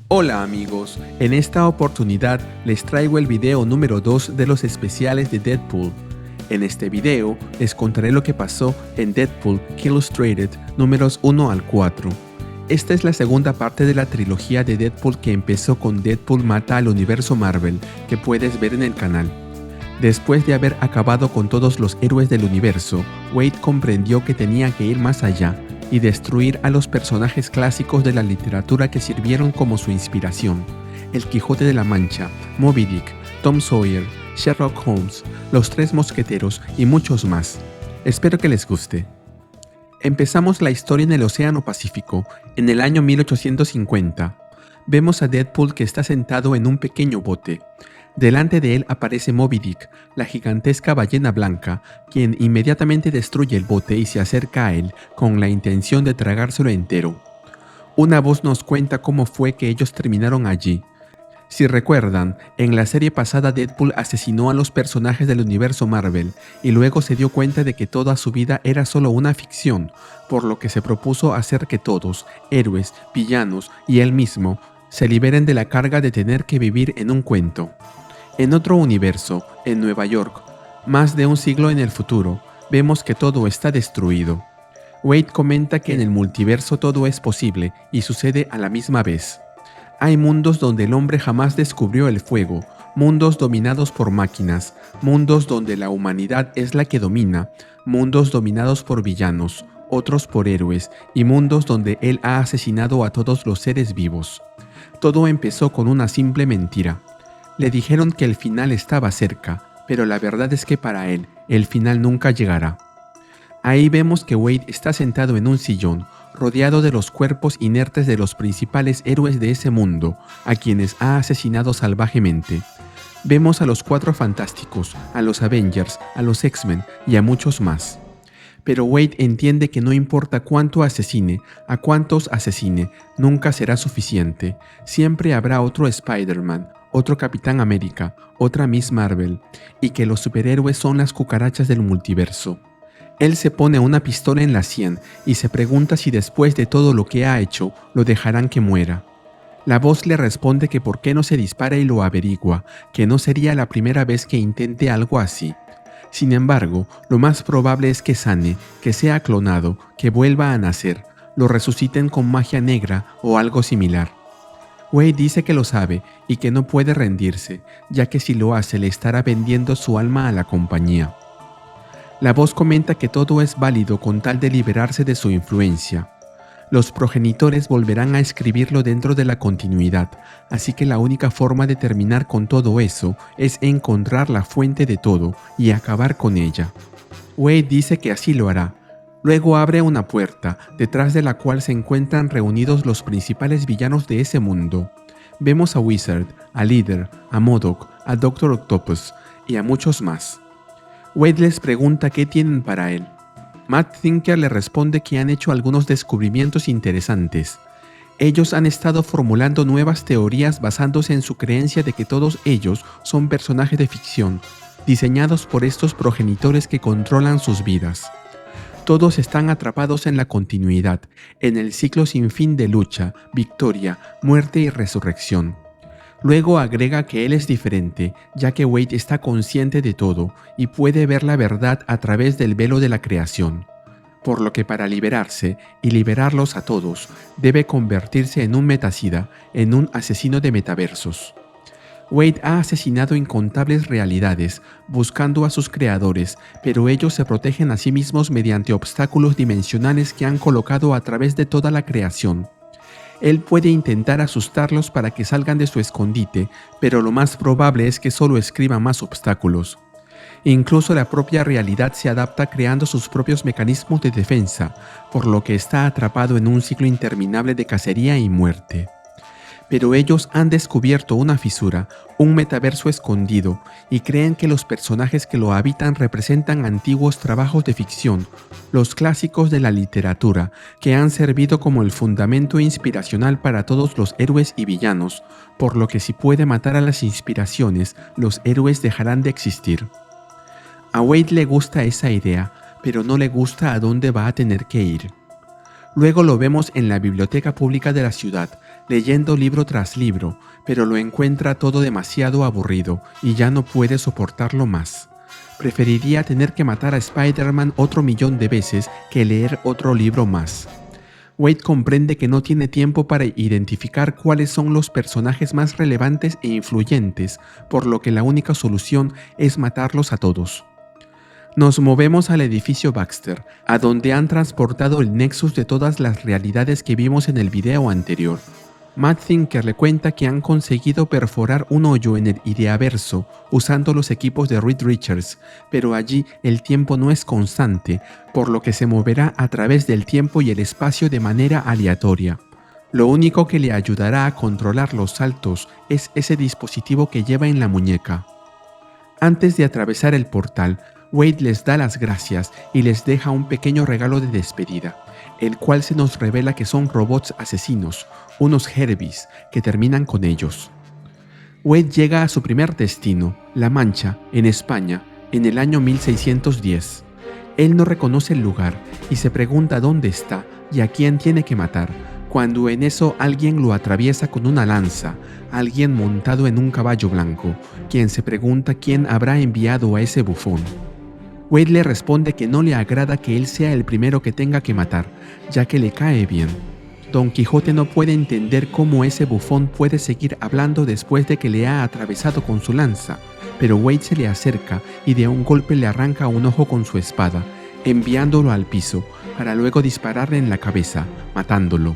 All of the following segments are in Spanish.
Hola amigos, en esta oportunidad les traigo el video número 2 de los especiales de Deadpool. En este video les contaré lo que pasó en Deadpool Illustrated números 1 al 4. Esta es la segunda parte de la trilogía de Deadpool que empezó con Deadpool mata al universo Marvel, que puedes ver en el canal. Después de haber acabado con todos los héroes del universo, Waid comprendió que tenía que ir más allá y destruir a los personajes clásicos de la literatura que sirvieron como su inspiración: El Quijote de la Mancha, Moby Dick, Tom Sawyer, Sherlock Holmes, Los Tres Mosqueteros y muchos más. Espero que les guste. Empezamos la historia en el Océano Pacífico, en el año 1850. Vemos a Deadpool que está sentado en un pequeño bote. Delante de él aparece Moby Dick, la gigantesca ballena blanca, quien inmediatamente destruye el bote y se acerca a él con la intención de tragárselo entero. Una voz nos cuenta cómo fue que ellos terminaron allí. Si recuerdan, en la serie pasada Deadpool asesinó a los personajes del universo Marvel y luego se dio cuenta de que toda su vida era solo una ficción, por lo que se propuso hacer que todos, héroes, villanos y él mismo, se liberen de la carga de tener que vivir en un cuento. En otro universo, en Nueva York, más de un siglo en el futuro, vemos que todo está destruido. Waid comenta que en el multiverso todo es posible y sucede a la misma vez. Hay mundos donde el hombre jamás descubrió el fuego, mundos dominados por máquinas, mundos donde la humanidad es la que domina, mundos dominados por villanos, otros por héroes, y mundos donde él ha asesinado a todos los seres vivos. Todo empezó con una simple mentira. Le dijeron que el final estaba cerca, pero la verdad es que para él, el final nunca llegará. Ahí vemos que Waid está sentado en un sillón, rodeado de los cuerpos inertes de los principales héroes de ese mundo, a quienes ha asesinado salvajemente. Vemos a los Cuatro Fantásticos, a los Avengers, a los X-Men y a muchos más. Pero Waid entiende que no importa cuánto asesine, a cuántos asesine, nunca será suficiente. Siempre habrá otro Spider-Man, otro Capitán América, otra Miss Marvel, y que los superhéroes son las cucarachas del multiverso. Él se pone una pistola en la sien y se pregunta si después de todo lo que ha hecho, lo dejarán que muera. La voz le responde que por qué no se dispara y lo averigua, que no sería la primera vez que intente algo así. Sin embargo, lo más probable es que sane, que sea clonado, que vuelva a nacer, lo resuciten con magia negra o algo similar. Waid dice que lo sabe y que no puede rendirse, ya que si lo hace le estará vendiendo su alma a la compañía. La voz comenta que todo es válido con tal de liberarse de su influencia. Los progenitores volverán a escribirlo dentro de la continuidad, así que la única forma de terminar con todo eso es encontrar la fuente de todo y acabar con ella. Waid dice que así lo hará. Luego abre una puerta, detrás de la cual se encuentran reunidos los principales villanos de ese mundo. Vemos a Wizard, a Leader, a MODOK, a Doctor Octopus y a muchos más. Waid les pregunta qué tienen para él. Matt Thinker le responde que han hecho algunos descubrimientos interesantes. Ellos han estado formulando nuevas teorías basándose en su creencia de que todos ellos son personajes de ficción, diseñados por estos progenitores que controlan sus vidas. Todos están atrapados en la continuidad, en el ciclo sin fin de lucha, victoria, muerte y resurrección. Luego agrega que él es diferente, ya que Waid está consciente de todo y puede ver la verdad a través del velo de la creación. Por lo que para liberarse y liberarlos a todos, debe convertirse en un metacida, en un asesino de metaversos. Waid ha asesinado incontables realidades, buscando a sus creadores, pero ellos se protegen a sí mismos mediante obstáculos dimensionales que han colocado a través de toda la creación. Él puede intentar asustarlos para que salgan de su escondite, pero lo más probable es que solo escriba más obstáculos. Incluso la propia realidad se adapta creando sus propios mecanismos de defensa, por lo que está atrapado en un ciclo interminable de cacería y muerte. Pero ellos han descubierto una fisura, un metaverso escondido, y creen que los personajes que lo habitan representan antiguos trabajos de ficción, los clásicos de la literatura, que han servido como el fundamento inspiracional para todos los héroes y villanos, por lo que si puede matar a las inspiraciones, los héroes dejarán de existir. A Waid le gusta esa idea, pero no le gusta a dónde va a tener que ir. Luego lo vemos en la biblioteca pública de la ciudad, leyendo libro tras libro, pero lo encuentra todo demasiado aburrido y ya no puede soportarlo más. Preferiría tener que matar a Spider-Man otro millón de veces que leer otro libro más. Wade comprende que no tiene tiempo para identificar cuáles son los personajes más relevantes e influyentes, por lo que la única solución es matarlos a todos. Nos movemos al edificio Baxter, a donde han transportado el nexus de todas las realidades que vimos en el video anterior. Matt Thinker le cuenta que han conseguido perforar un hoyo en el Ideaverso usando los equipos de Reed Richards, pero allí el tiempo no es constante, por lo que se moverá a través del tiempo y el espacio de manera aleatoria. Lo único que le ayudará a controlar los saltos es ese dispositivo que lleva en la muñeca. Antes de atravesar el portal, Wade les da las gracias y les deja un pequeño regalo de despedida, el cual se nos revela que son robots asesinos, unos Herbies, que terminan con ellos. Wade llega a su primer destino, La Mancha, en España, en el año 1610. Él no reconoce el lugar y se pregunta dónde está y a quién tiene que matar, cuando en eso alguien lo atraviesa con una lanza, alguien montado en un caballo blanco, quien se pregunta quién habrá enviado a ese bufón. Wade le responde que no le agrada que él sea el primero que tenga que matar, ya que le cae bien. Don Quijote no puede entender cómo ese bufón puede seguir hablando después de que le ha atravesado con su lanza, pero Wade se le acerca y de un golpe le arranca un ojo con su espada, enviándolo al piso, para luego dispararle en la cabeza, matándolo.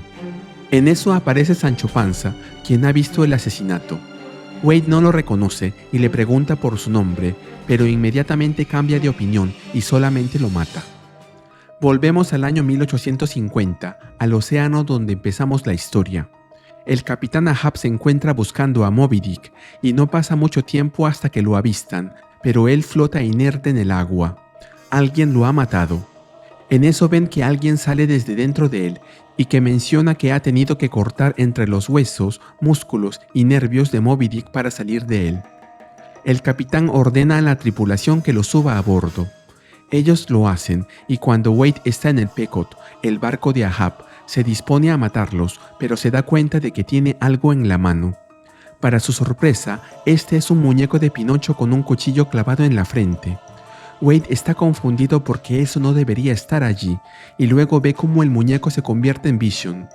En eso aparece Sancho Panza, quien ha visto el asesinato. Wade no lo reconoce y le pregunta por su nombre, pero inmediatamente cambia de opinión y solamente lo mata. Volvemos al año 1850, al océano donde empezamos la historia. El capitán Ahab se encuentra buscando a Moby Dick y no pasa mucho tiempo hasta que lo avistan, pero él flota inerte en el agua. Alguien lo ha matado. En eso ven que alguien sale desde dentro de él y que menciona que ha tenido que cortar entre los huesos, músculos y nervios de Moby Dick para salir de él. El capitán ordena a la tripulación que lo suba a bordo. Ellos lo hacen y cuando Wade está en el Pequot, el barco de Ahab, se dispone a matarlos, pero se da cuenta de que tiene algo en la mano. Para su sorpresa, este es un muñeco de Pinocho con un cuchillo clavado en la frente. Wade está confundido porque eso no debería estar allí, y luego ve cómo el muñeco se convierte en Vision.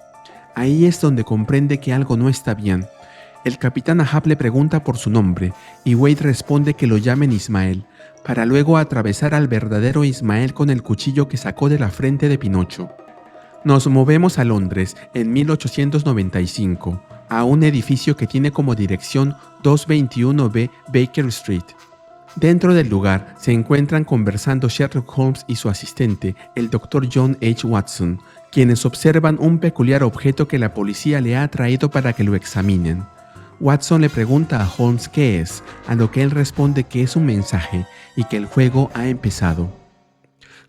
Ahí es donde comprende que algo no está bien. El capitán Ahab le pregunta por su nombre, y Wade responde que lo llamen Ismael, para luego atravesar al verdadero Ismael con el cuchillo que sacó de la frente de Pinocho. Nos movemos a Londres en 1895, a un edificio que tiene como dirección 221B Baker Street. Dentro del lugar se encuentran conversando Sherlock Holmes y su asistente, el Dr. John H. Watson, quienes observan un peculiar objeto que la policía le ha traído para que lo examinen. Watson le pregunta a Holmes qué es, a lo que él responde que es un mensaje y que el juego ha empezado.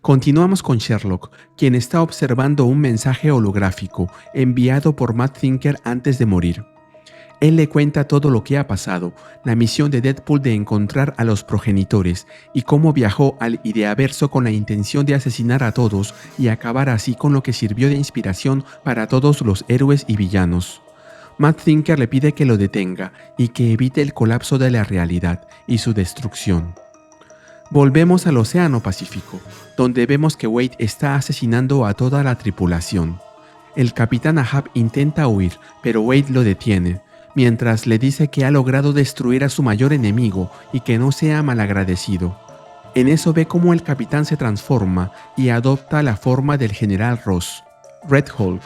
Continuamos con Sherlock, quien está observando un mensaje holográfico enviado por Matt Thinker antes de morir. Él le cuenta todo lo que ha pasado, la misión de Deadpool de encontrar a los progenitores y cómo viajó al Ideaverso con la intención de asesinar a todos y acabar así con lo que sirvió de inspiración para todos los héroes y villanos. Matt Thinker le pide que lo detenga y que evite el colapso de la realidad y su destrucción. Volvemos al Océano Pacífico, donde vemos que Wade está asesinando a toda la tripulación. El capitán Ahab intenta huir, pero Wade lo detiene, mientras le dice que ha logrado destruir a su mayor enemigo y que no sea malagradecido. En eso ve cómo el capitán se transforma y adopta la forma del general Ross, Red Hulk.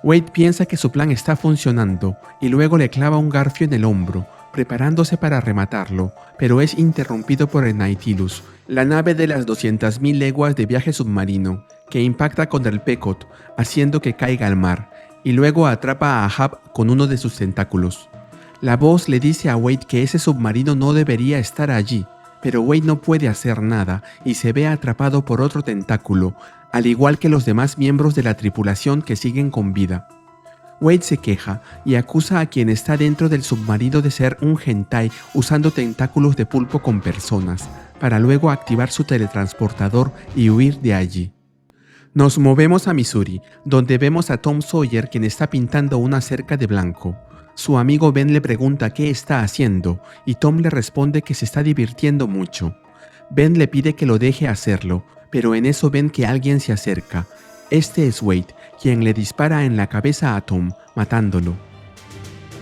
Wade piensa que su plan está funcionando y luego le clava un garfio en el hombro, preparándose para rematarlo, pero es interrumpido por el Nautilus, la nave de las 200.000 leguas de viaje submarino, que impacta contra el Pequot, haciendo que caiga al mar, y luego atrapa a Ahab con uno de sus tentáculos. La voz le dice a Wade que ese submarino no debería estar allí, pero Wade no puede hacer nada y se ve atrapado por otro tentáculo, al igual que los demás miembros de la tripulación que siguen con vida. Wade se queja y acusa a quien está dentro del submarino de ser un hentai usando tentáculos de pulpo con personas, para luego activar su teletransportador y huir de allí. Nos movemos a Missouri, donde vemos a Tom Sawyer quien está pintando una cerca de blanco. Su amigo Ben le pregunta qué está haciendo y Tom le responde que se está divirtiendo mucho. Ben le pide que lo deje hacerlo, pero en eso ven que alguien se acerca. Este es Wade, quien le dispara en la cabeza a Tom, matándolo.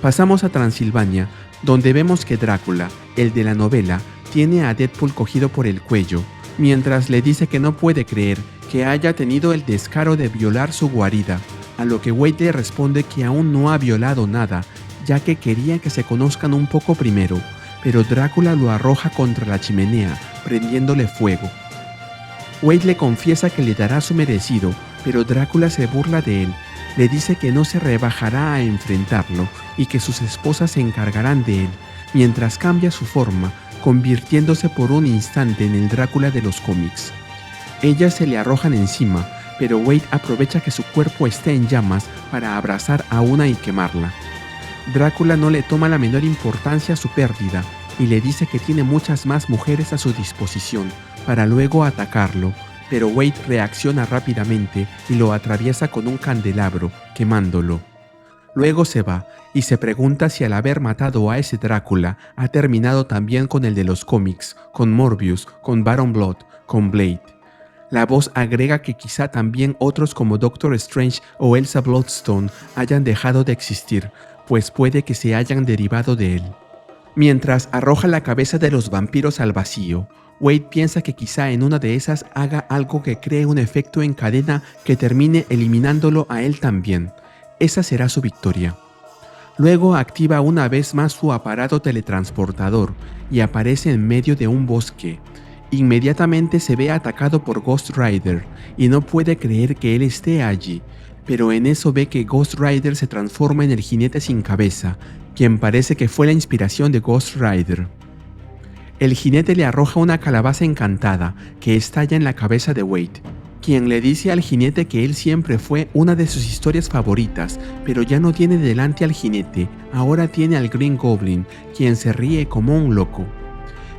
Pasamos a Transilvania, donde vemos que Drácula, el de la novela, tiene a Deadpool cogido por el cuello, mientras le dice que no puede creer que haya tenido el descaro de violar su guarida, a lo que Wade le responde que aún no ha violado nada, ya que quería que se conozcan un poco primero, pero Drácula lo arroja contra la chimenea, prendiéndole fuego. Wade le confiesa que le dará su merecido, pero Drácula se burla de él, le dice que no se rebajará a enfrentarlo y que sus esposas se encargarán de él, mientras cambia su forma, convirtiéndose por un instante en el Drácula de los cómics. Ellas se le arrojan encima, pero Wade aprovecha que su cuerpo esté en llamas para abrazar a una y quemarla. Drácula no le toma la menor importancia a su pérdida y le dice que tiene muchas más mujeres a su disposición para luego atacarlo, pero Wade reacciona rápidamente y lo atraviesa con un candelabro, quemándolo. Luego se va y se pregunta si al haber matado a ese Drácula ha terminado también con el de los cómics, con Morbius, con Baron Blood, con Blade. La voz agrega que quizá también otros como Doctor Strange o Elsa Bloodstone hayan dejado de existir, pues puede que se hayan derivado de él. Mientras arroja la cabeza de los vampiros al vacío, Wade piensa que quizá en una de esas haga algo que cree un efecto en cadena que termine eliminándolo a él también. Esa será su victoria. Luego activa una vez más su aparato teletransportador y aparece en medio de un bosque. Inmediatamente se ve atacado por Ghost Rider y no puede creer que él esté allí, pero en eso ve que Ghost Rider se transforma en el jinete sin cabeza, quien parece que fue la inspiración de Ghost Rider. El jinete le arroja una calabaza encantada que estalla en la cabeza de Wade, quien le dice al jinete que él siempre fue una de sus historias favoritas, pero ya no tiene delante al jinete, ahora tiene al Green Goblin, quien se ríe como un loco.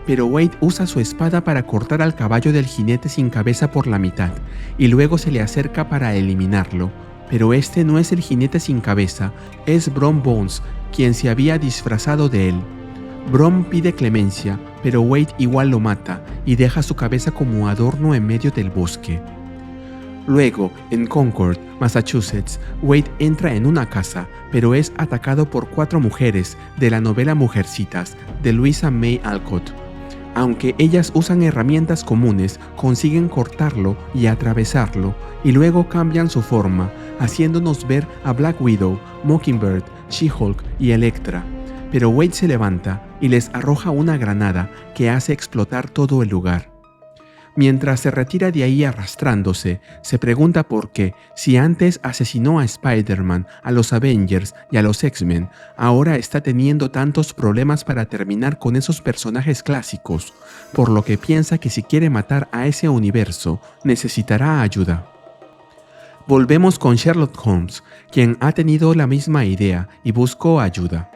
Pero Wade usa su espada para cortar al caballo del jinete sin cabeza por la mitad, y luego se le acerca para eliminarlo. Pero este no es el jinete sin cabeza, es Brom Bones, quien se había disfrazado de él. Brom pide clemencia, pero Wade igual lo mata y deja su cabeza como adorno en medio del bosque. Luego, en Concord, Massachusetts, Wade entra en una casa, pero es atacado por 4 mujeres de la novela Mujercitas, de Louisa May Alcott. Aunque ellas usan herramientas comunes, consiguen cortarlo y atravesarlo, y luego cambian su forma, haciéndonos ver a Black Widow, Mockingbird, She-Hulk y Elektra. Pero Wade se levanta y les arroja una granada que hace explotar todo el lugar. Mientras se retira de ahí arrastrándose, se pregunta por qué, si antes asesinó a Spider-Man, a los Avengers y a los X-Men, ahora está teniendo tantos problemas para terminar con esos personajes clásicos, por lo que piensa que si quiere matar a ese universo, necesitará ayuda. Volvemos con Sherlock Holmes, quien ha tenido la misma idea y buscó ayuda.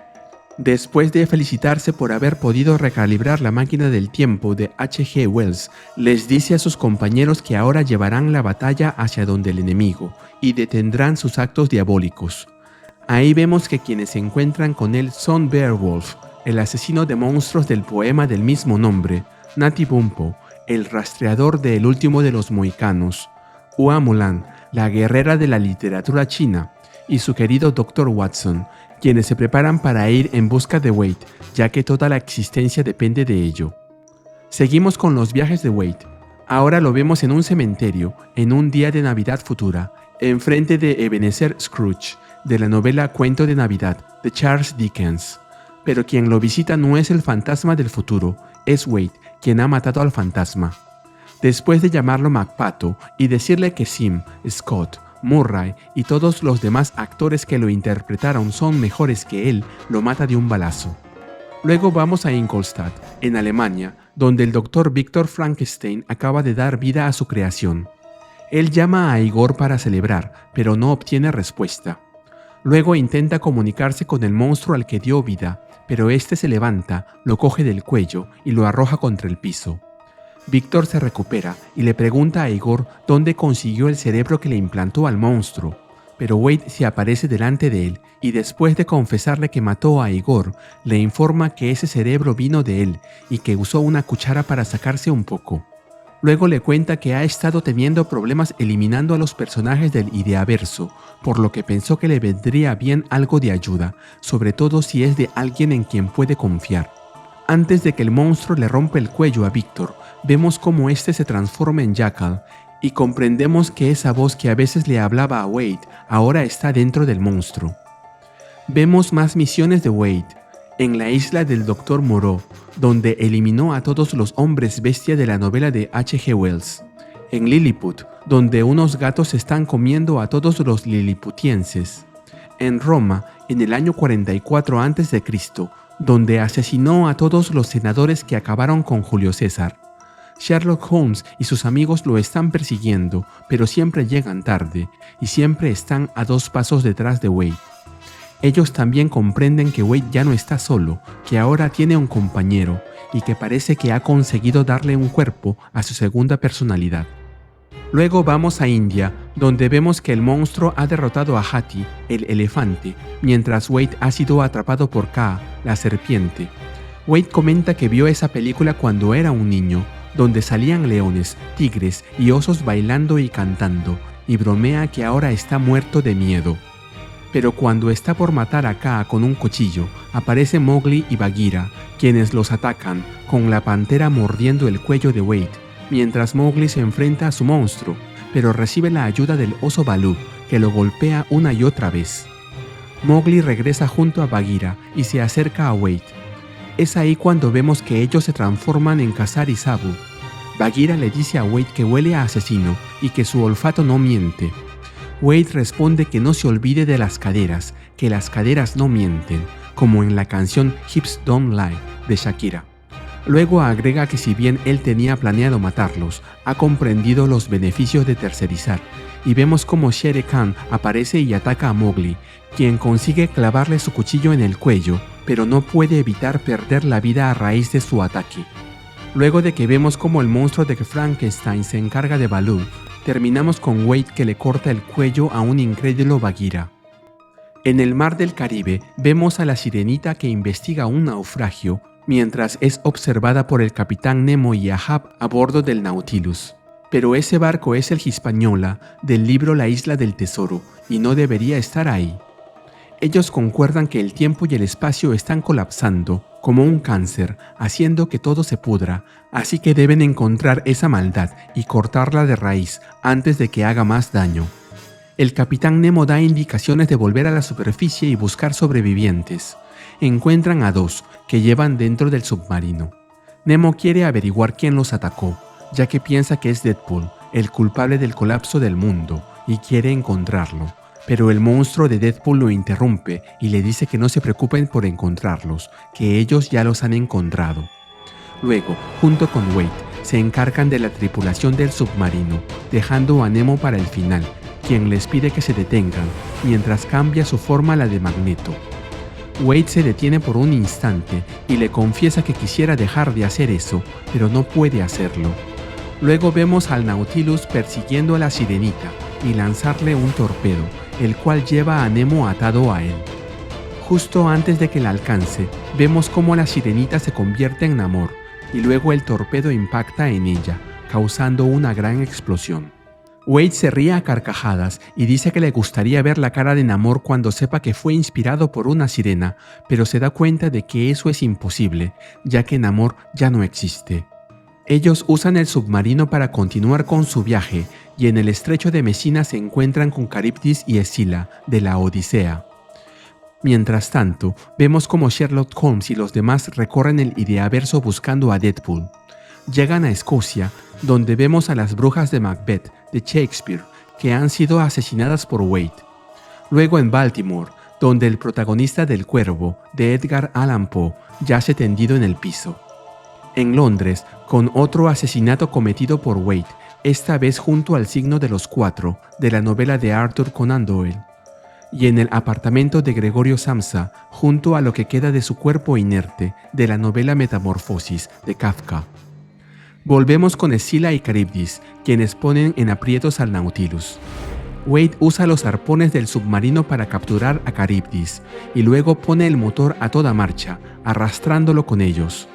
Después de felicitarse por haber podido recalibrar la máquina del tiempo de H.G. Wells, les dice a sus compañeros que ahora llevarán la batalla hacia donde el enemigo y detendrán sus actos diabólicos. Ahí vemos que quienes se encuentran con él son Beowulf, el asesino de monstruos del poema del mismo nombre, Natty Bumppo, el rastreador de El último de los mohicanos, Hua Mulan, la guerrera de la literatura china, y su querido Dr. Watson, quienes se preparan para ir en busca de Wade, ya que toda la existencia depende de ello. Seguimos con los viajes de Wade. Ahora lo vemos en un cementerio, en un día de Navidad futura, enfrente de Ebenezer Scrooge, de la novela Cuento de Navidad, de Charles Dickens. Pero quien lo visita no es el fantasma del futuro, es Wade, quien ha matado al fantasma. Después de llamarlo MacPato y decirle que Sim, Scott, Murray y todos los demás actores que lo interpretaron son mejores que él, lo mata de un balazo. Luego vamos a Ingolstadt, en Alemania, donde el Dr. Victor Frankenstein acaba de dar vida a su creación. Él llama a Igor para celebrar, pero no obtiene respuesta. Luego intenta comunicarse con el monstruo al que dio vida, pero este se levanta, lo coge del cuello y lo arroja contra el piso. Víctor se recupera y le pregunta a Igor dónde consiguió el cerebro que le implantó al monstruo, pero Wade se aparece delante de él y después de confesarle que mató a Igor, le informa que ese cerebro vino de él y que usó una cuchara para sacarse un poco. Luego le cuenta que ha estado teniendo problemas eliminando a los personajes del Ideaverso, por lo que pensó que le vendría bien algo de ayuda, sobre todo si es de alguien en quien puede confiar. Antes de que el monstruo le rompa el cuello a Víctor, vemos cómo este se transforma en Jackal y comprendemos que esa voz que a veces le hablaba a Wade ahora está dentro del monstruo. Vemos más misiones de Wade en la isla del Dr. Moreau, donde eliminó a todos los hombres bestia de la novela de H.G. Wells. En Lilliput, donde unos gatos están comiendo a todos los liliputienses. En Roma, en el año 44 a.C., donde asesinó a todos los senadores que acabaron con Julio César. Sherlock Holmes y sus amigos lo están persiguiendo, pero siempre llegan tarde y siempre están a 2 pasos detrás de Wade. Ellos también comprenden que Wade ya no está solo, que ahora tiene un compañero y que parece que ha conseguido darle un cuerpo a su segunda personalidad. Luego vamos a India, donde vemos que el monstruo ha derrotado a Hati, el elefante, mientras Wade ha sido atrapado por Kaa, la serpiente. Wade comenta que vio esa película cuando era un niño, donde salían leones, tigres y osos bailando y cantando, y bromea que ahora está muerto de miedo. Pero cuando está por matar a Kaa con un cuchillo, aparece Mowgli y Bagheera, quienes los atacan, con la pantera mordiendo el cuello de Wade, mientras Mowgli se enfrenta a su monstruo, pero recibe la ayuda del oso Baloo, que lo golpea una y otra vez. Mowgli regresa junto a Bagheera y se acerca a Wade. Es ahí cuando vemos que ellos se transforman en Kazar y Zabu. Bagheera le dice a Wade que huele a asesino y que su olfato no miente. Wade responde que no se olvide de las caderas, que las caderas no mienten, como en la canción Hips Don't Lie de Shakira. Luego agrega que si bien él tenía planeado matarlos, ha comprendido los beneficios de tercerizar, y vemos como Shere Khan aparece y ataca a Mowgli, quien consigue clavarle su cuchillo en el cuello, pero no puede evitar perder la vida a raíz de su ataque. Luego de que vemos como el monstruo de Frankenstein se encarga de Baloo, terminamos con Wade que le corta el cuello a un incrédulo Bagheera. En el mar del Caribe vemos a la sirenita que investiga un naufragio mientras es observada por el capitán Nemo y Ahab a bordo del Nautilus. Pero ese barco es el Hispaniola del libro La Isla del Tesoro y no debería estar ahí. Ellos concuerdan que el tiempo y el espacio están colapsando como un cáncer, haciendo que todo se pudra, así que deben encontrar esa maldad y cortarla de raíz antes de que haga más daño. El capitán Nemo da indicaciones de volver a la superficie y buscar sobrevivientes. Encuentran a 2 que llevan dentro del submarino. Nemo quiere averiguar quién los atacó, ya que piensa que es Deadpool, el culpable del colapso del mundo, y quiere encontrarlo. Pero el monstruo de Deadpool lo interrumpe y le dice que no se preocupen por encontrarlos, que ellos ya los han encontrado. Luego, junto con Wade, se encargan de la tripulación del submarino, dejando a Nemo para el final, quien les pide que se detengan, mientras cambia su forma a la de Magneto. Wade se detiene por un instante y le confiesa que quisiera dejar de hacer eso, pero no puede hacerlo. Luego vemos al Nautilus persiguiendo a la sirenita y lanzarle un torpedo, el cual lleva a Nemo atado a él. Justo antes de que la alcance, vemos cómo la sirenita se convierte en Namor, y luego el torpedo impacta en ella, causando una gran explosión. Wade se ríe a carcajadas y dice que le gustaría ver la cara de Namor cuando sepa que fue inspirado por una sirena, pero se da cuenta de que eso es imposible, ya que Namor ya no existe. Ellos usan el submarino para continuar con su viaje, y en el estrecho de Messina se encuentran con Caribdis y Escila, de la Odisea. Mientras tanto, vemos como Sherlock Holmes y los demás recorren el Ideaverso buscando a Deadpool. Llegan a Escocia, donde vemos a las brujas de Macbeth, de Shakespeare, que han sido asesinadas por Wade. Luego en Baltimore, donde el protagonista del Cuervo, de Edgar Allan Poe, yace tendido en el piso. En Londres, con otro asesinato cometido por Wade, esta vez junto al signo de los 4, de la novela de Arthur Conan Doyle. Y en el apartamento de Gregorio Samsa, junto a lo que queda de su cuerpo inerte, de la novela Metamorfosis, de Kafka. Volvemos con Scylla y Charybdis, quienes ponen en aprietos al Nautilus. Wade usa los arpones del submarino para capturar a Charybdis y luego pone el motor a toda marcha, arrastrándolo con ellos.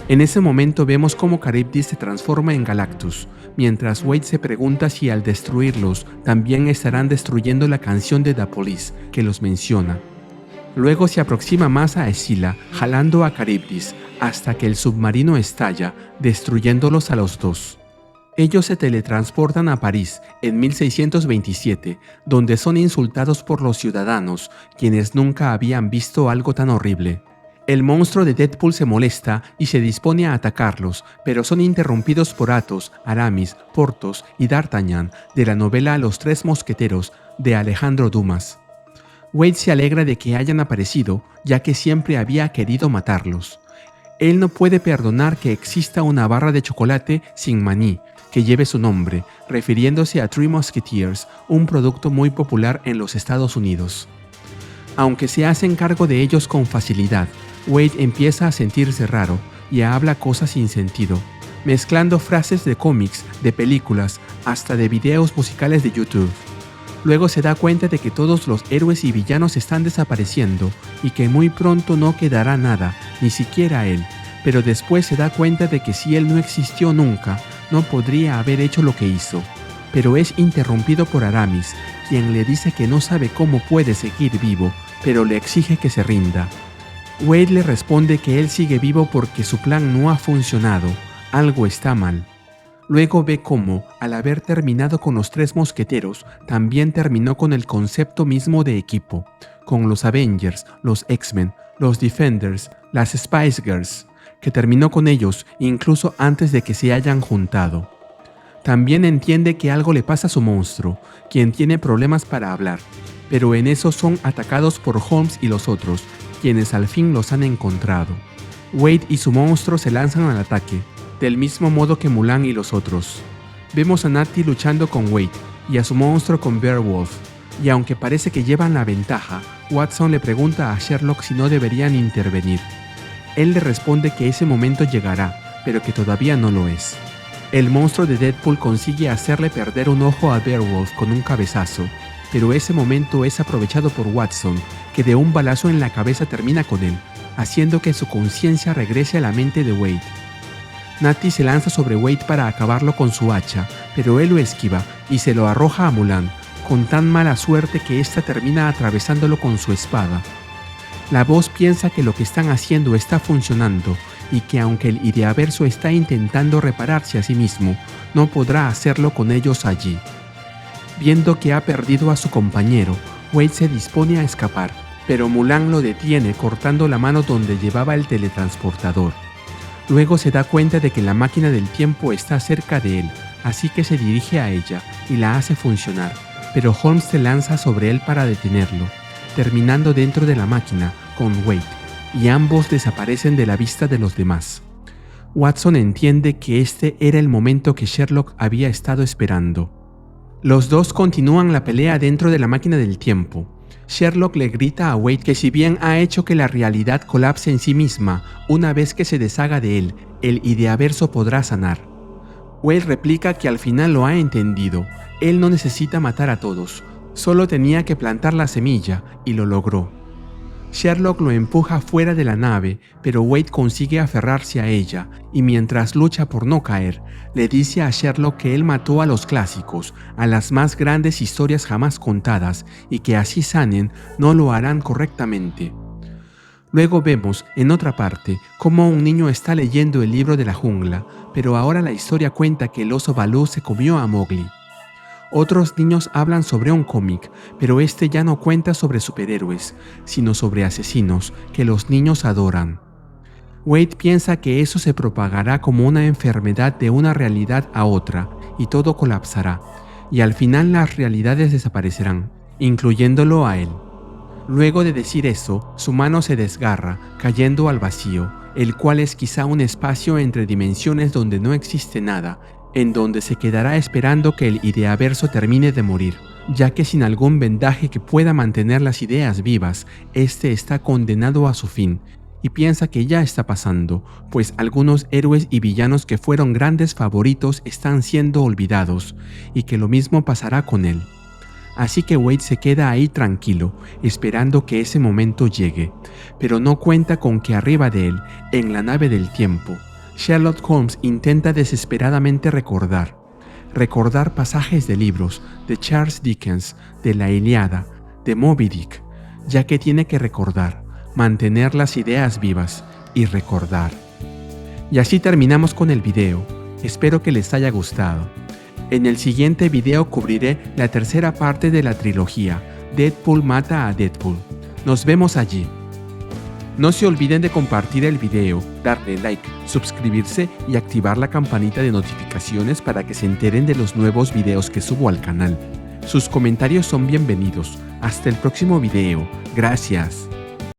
En ese momento vemos cómo Charybdis se transforma en Galactus, mientras Wade se pregunta si al destruirlos también estarán destruyendo la canción de The Police que los menciona. Luego se aproxima más a Scylla, jalando a Charybdis, hasta que el submarino estalla, destruyéndolos a los dos. Ellos se teletransportan a París en 1627, donde son insultados por los ciudadanos, quienes nunca habían visto algo tan horrible. El monstruo de Deadpool se molesta y se dispone a atacarlos, pero son interrumpidos por Athos, Aramis, Porthos y D'Artagnan de la novela Los Tres Mosqueteros de Alejandro Dumas. Wade se alegra de que hayan aparecido, ya que siempre había querido matarlos. Él no puede perdonar que exista una barra de chocolate sin maní que lleve su nombre, refiriéndose a Three Musketeers, un producto muy popular en los Estados Unidos. Aunque se hacen cargo de ellos con facilidad, Wade empieza a sentirse raro y habla cosas sin sentido, mezclando frases de cómics, de películas, hasta de videos musicales de YouTube. Luego se da cuenta de que todos los héroes y villanos están desapareciendo y que muy pronto no quedará nada, ni siquiera él, pero después se da cuenta de que si él no existió nunca, no podría haber hecho lo que hizo. Pero es interrumpido por Aramis, quien le dice que no sabe cómo puede seguir vivo, pero le exige que se rinda. Wade le responde que él sigue vivo porque su plan no ha funcionado, algo está mal. Luego ve cómo, al haber terminado con los Tres Mosqueteros, también terminó con el concepto mismo de equipo, con los Avengers, los X-Men, los Defenders, las Spice Girls, que terminó con ellos incluso antes de que se hayan juntado. También entiende que algo le pasa a su monstruo, quien tiene problemas para hablar, pero en eso son atacados por Holmes y los otros, quienes al fin los han encontrado. Wade y su monstruo se lanzan al ataque, del mismo modo que Mulan y los otros. Vemos a Natty luchando con Wade y a su monstruo con Beowulf, y aunque parece que llevan la ventaja, Watson le pregunta a Sherlock si no deberían intervenir. Él le responde que ese momento llegará, pero que todavía no lo es. El monstruo de Deadpool consigue hacerle perder un ojo a Beowulf con un cabezazo, pero ese momento es aprovechado por Watson, que de un balazo en la cabeza termina con él, haciendo que su conciencia regrese a la mente de Wade. Natty se lanza sobre Wade para acabarlo con su hacha, pero él lo esquiva y se lo arroja a Mulan, con tan mala suerte que ésta termina atravesándolo con su espada. La voz piensa que lo que están haciendo está funcionando y que aunque el Ideaverso está intentando repararse a sí mismo, no podrá hacerlo con ellos allí. Viendo que ha perdido a su compañero, Wade se dispone a escapar, pero Mulan lo detiene cortando la mano donde llevaba el teletransportador. Luego se da cuenta de que la máquina del tiempo está cerca de él, así que se dirige a ella y la hace funcionar, pero Holmes se lanza sobre él para detenerlo, terminando dentro de la máquina con Wade, y ambos desaparecen de la vista de los demás. Watson entiende que este era el momento que Sherlock había estado esperando. Los dos continúan la pelea dentro de la máquina del tiempo. Sherlock le grita a Wade que si bien ha hecho que la realidad colapse en sí misma, una vez que se deshaga de él, el Ideaverso podrá sanar. Wade replica que al final lo ha entendido. Él no necesita matar a todos, solo tenía que plantar la semilla y lo logró. Sherlock lo empuja fuera de la nave, pero Wade consigue aferrarse a ella y mientras lucha por no caer, le dice a Sherlock que él mató a los clásicos, a las más grandes historias jamás contadas y que así sanen no lo harán correctamente. Luego vemos, en otra parte, cómo un niño está leyendo el libro de la jungla, pero ahora la historia cuenta que el oso Baloo se comió a Mowgli. Otros niños hablan sobre un cómic, pero este ya no cuenta sobre superhéroes, sino sobre asesinos que los niños adoran. Wade piensa que eso se propagará como una enfermedad de una realidad a otra y todo colapsará, y al final las realidades desaparecerán, incluyéndolo a él. Luego de decir eso, su mano se desgarra, cayendo al vacío, el cual es quizá un espacio entre dimensiones donde no existe nada, en donde se quedará esperando que el Ideaverso termine de morir, ya que sin algún vendaje que pueda mantener las ideas vivas, este está condenado a su fin, y piensa que ya está pasando, pues algunos héroes y villanos que fueron grandes favoritos están siendo olvidados, y que lo mismo pasará con él. Así que Wade se queda ahí tranquilo, esperando que ese momento llegue, pero no cuenta con que arriba de él, en la nave del tiempo, Sherlock Holmes intenta desesperadamente recordar pasajes de libros de Charles Dickens, de la Ilíada, de Moby Dick, ya que tiene que recordar, mantener las ideas vivas y recordar. Y así terminamos con el video. Espero que les haya gustado. En el siguiente video cubriré la tercera parte de la trilogía, Deadpool mata a Deadpool. Nos vemos allí. No se olviden de compartir el video, darle like, suscribirse y activar la campanita de notificaciones para que se enteren de los nuevos videos que subo al canal. Sus comentarios son bienvenidos. Hasta el próximo video. Gracias.